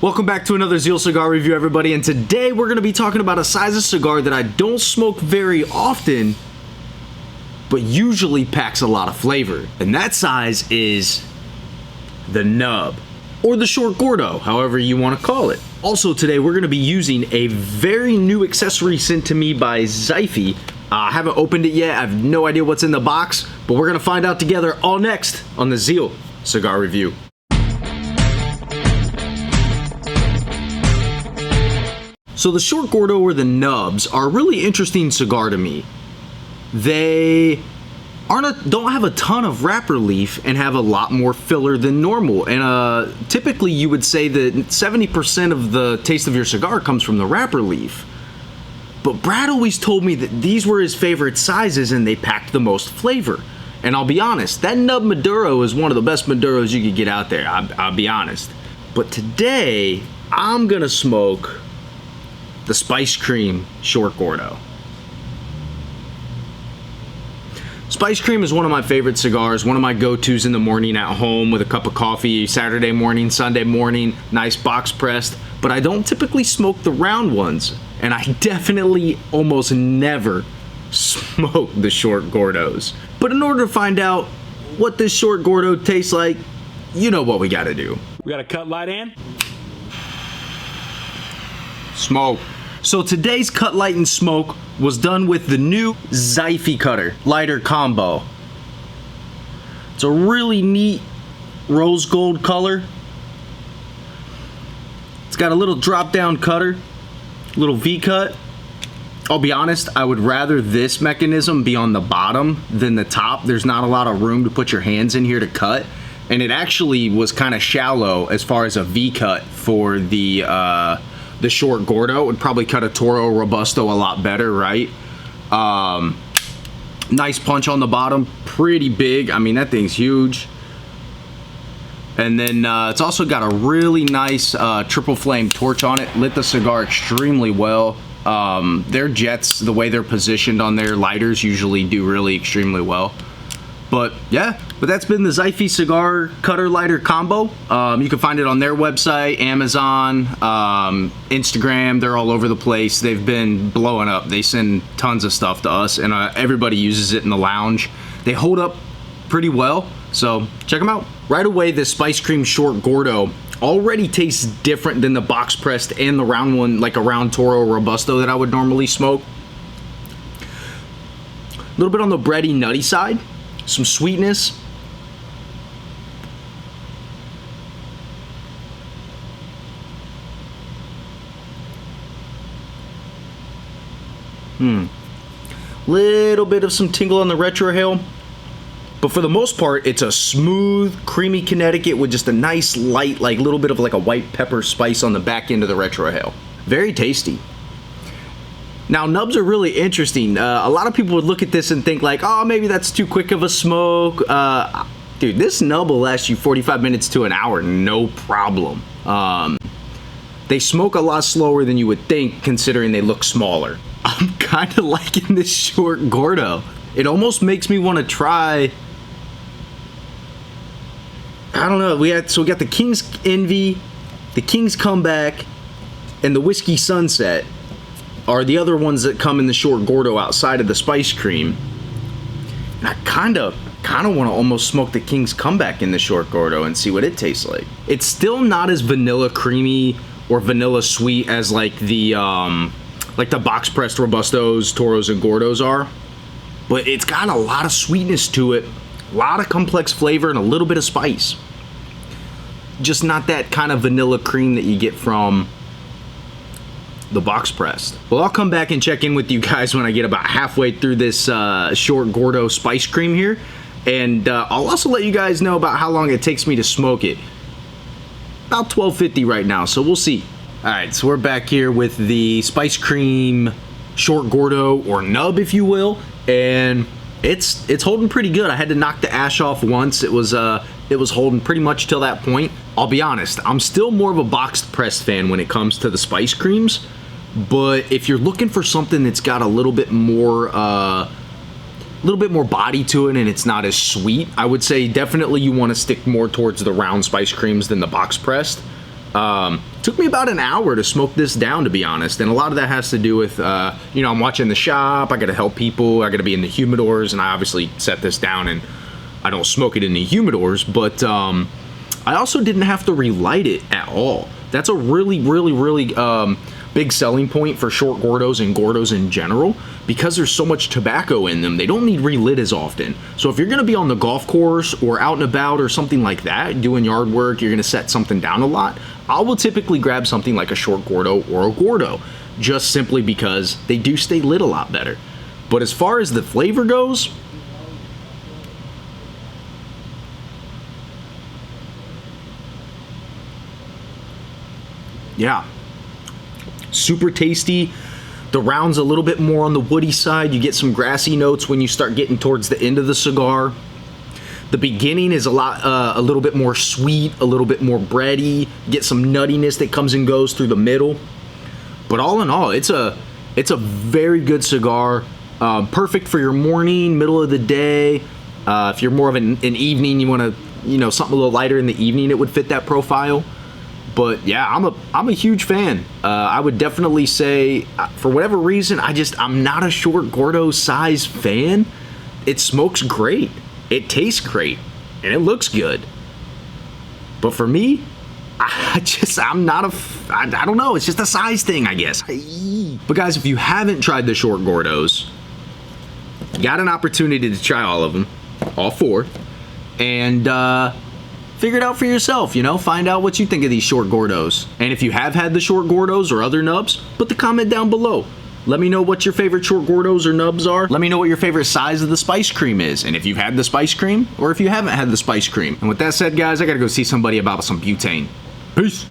Welcome back to another Zeal Cigar review, everybody, and today we're going to be talking about a size of cigar that I don't smoke very often, but usually packs a lot of flavor, and that size is the nub, or the short Gordo, however you want to call it. Also today we're going to be using a very new accessory sent to me by Xifei. I haven't opened it yet, I have no idea what's in the box, but we're going to find out together all next on the Zeal Cigar review. So the short Gordo or the nubs are a really interesting cigar to me. They don't have a ton of wrapper leaf and have a lot more filler than normal. And typically you would say that 70% of the taste of your cigar comes from the wrapper leaf. But Brad always told me that these were his favorite sizes and they packed the most flavor. And I'll be honest, that nub Maduro is one of the best Maduros you could get out there. I'll be honest. But today, I'm gonna smoke the Spice Cream Short Gordo. Spice Cream is one of my favorite cigars, one of my go-tos in the morning at home with a cup of coffee, Saturday morning, Sunday morning, nice box pressed, but I don't typically smoke the round ones, and I definitely almost never smoke the Short Gordos. But in order to find out what this Short Gordo tastes like, you know what we gotta do. We gotta cut light and smoke. So today's cut light and smoke was done with the new Xifei cutter lighter combo. It's a really neat rose gold color. It's got a little drop down cutter, little V cut. I'll be honest, I would rather this mechanism be on the bottom than the top. There's not a lot of room to put your hands in here to cut. And it actually was kind of shallow as far as a V cut for the Short Gordo. It would probably cut a Toro Robusto a lot better, right? Nice punch on the bottom, pretty big. I mean, that thing's huge. And then it's also got a really nice triple flame torch on it. Lit the cigar extremely well. Their jets, the way they're positioned on their lighters, usually do really extremely well. But yeah, but that's been the Xifei cigar cutter lighter combo. You can find it on their website, Amazon, Instagram. They're all over the place. They've been blowing up. They send tons of stuff to us, and everybody uses it in the lounge. They hold up pretty well, so check them out. Right away, this Spice Cream Short Gordo already tastes different than the box pressed and the round one, like a round Toro Robusto that I would normally smoke. A little bit on the bready, nutty side. Some sweetness. Little bit of some tingle on the retrohale. But for the most part, it's a smooth, creamy Connecticut with just a nice light, like little bit of like a white pepper spice on the back end of the retrohale. Very tasty. Now, nubs are really interesting. A lot of people would look at this and think like, oh, maybe that's too quick of a smoke. Dude, this nub will last you 45 minutes to an hour, no problem. They smoke a lot slower than you would think, considering they look smaller. I'm kind of liking this Short Gordo. It almost makes me want to try, I don't know, we got the King's Envy, the King's Comeback, and the Whiskey Sunset are the other ones that come in the Short Gordo outside of the Spice Cream. And I kind of want to almost smoke the King's Comeback in the Short Gordo and see what it tastes like. It's still not as vanilla creamy or vanilla sweet as like the box pressed Robustos, Toros, and Gordos are, but it's got a lot of sweetness to it, a lot of complex flavor, and a little bit of spice. Just not that kind of vanilla cream that you get from the box pressed. Well, I'll come back and check in with you guys when I get about halfway through this Short Gordo Spice Cream here, and I'll also let you guys know about how long it takes me to smoke it. About 12:50 right now, so we'll see. Alright, so we're back here with the Spice Cream Short Gordo, or nub if you will, and it's holding pretty good. I had to knock the ash off once. It was holding pretty much till that point. I'll be honest, I'm still more of a boxed pressed fan when it comes to the Spice Creams, but if you're looking for something that's got a little bit more body to it and it's not as sweet, I would say definitely you want to stick more towards the round Spice Creams than the box pressed. Took me about an hour to smoke this down, to be honest, and a lot of that has to do with, you know, I'm watching the shop, I gotta help people, I gotta be in the humidors, and I obviously set this down and I don't smoke it in the humidors, but I also didn't have to relight it at all. That's a really big selling point for short Gordos and Gordos in general, because there's so much tobacco in them. They don't need relit as often. So if you're gonna be on the golf course or out and about or something like that, doing yard work, you're gonna set something down a lot, I will typically grab something like a short Gordo or a Gordo, just simply because they do stay lit a lot better. But as far as the flavor goes, yeah, super tasty. The round's a little bit more on the woody side. You get some grassy notes when you start getting towards the end of the cigar. The beginning is a little bit more sweet, a little bit more bready. Get some nuttiness that comes and goes through the middle. But all in all, it's a very good cigar. Perfect for your morning, middle of the day. If you're more of an evening, you want to, you know, something a little lighter in the evening, it would fit that profile. But yeah, I'm a huge fan. I would definitely say, for whatever reason, I'm not a short Gordo size fan. It smokes great, it tastes great, and it looks good. But for me, I don't know. It's just a size thing, I guess. But guys, if you haven't tried the short Gordos, you got an opportunity to try all of them, all 4, and figure it out for yourself, you know, find out what you think of these short Gordos. And if you have had the short Gordos or other nubs, put the comment down below. Let me know what your favorite short Gordos or nubs are. Let me know what your favorite size of the spice cream is, and if you've had the spice cream or if you haven't had the spice cream. And with that said, guys, I gotta go see somebody about some butane. Peace.